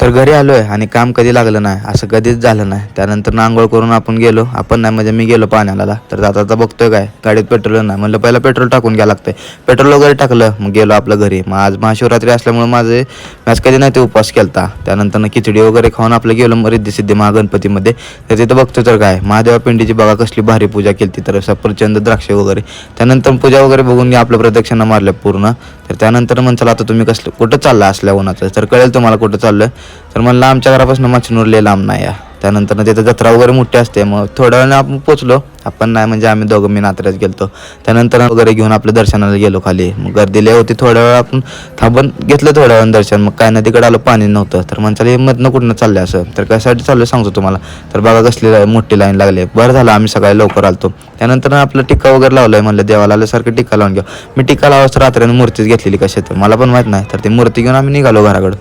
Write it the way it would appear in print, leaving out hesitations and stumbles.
तर घरी आलोय आणि काम कधी लागलं नाही, असं कधीच झालं नाही. त्यानंतर आंघोळ करून आपण गेलो, आपण नाही म्हणजे मी गेलो पाण्याला. तर आता बघतोय काय गाडीत पेट्रोल नाही, म्हणलं पहिला पेट्रोल टाकून घ्या लागतंय. पेट्रोल वगैरे टाकलं, मग गेलो आपलं घरी. मग आज महाशिवरात्री असल्यामुळे माझे आज कधी नाही ते उपवास केलता. त्यानंतर खिचडी वगैरे खाऊन आपलं गेलो मग रिद्धी महागणपतीमध्ये. तर तिथं बघतो तर काय महादेवा पिंडीची बघा कसली भारी पूजा केली, तर सफरचंद द्राक्ष वगैरे. त्यानंतर पूजा वगैरे बघून मी आपल्या प्रदक्षिणा मारल्या पूर्ण. तर त्यानंतर म्हणलं आता तुम्ही कुठं चालला असल्या उन्हाचं, तर कळेल तुम्हाला कुठं चाललं. तर म्हणलं आमच्या घरापासून माचनूर लय लांब नाही या. त्यानंतर तिथं जत्रा वगैरे मोठी असते. मग थोड्या वेळाने आपण पोचलो, आपण नाही म्हणजे आम्ही दोघं मी नात्र्याच गेलतो. त्यानंतर वगैरे घेऊन आपल्या दर्शनाला गेलो खाली. मग गर्दी लय होती, थोड्या वेळ आपण थांबून घेतलं थोड्या वेळ दर्शन. मग काय नाही तिकडे आलो, पाणी नव्हतं. तर म्हणलं मधनं कुठनं चाललं असं, तर कशासाठी चाललं सांगतो तुम्हाला. तर बघा कसली मोठी लाईन लागली. बरं झालं आम्ही सकाळी लवकर आलतो. त्यानंतर आपलं टिक्का वगैरे लावलंय, म्हणलं देवाला आल्यासारखं टिक्का लावून घ्या. मी टिक्का लावायचं रात्रीने मूर्तीच घेतलेली कशी तर मला पण माहीत नाही. तर ती मूर्ती घेऊन आम्ही निघालो घराकडं.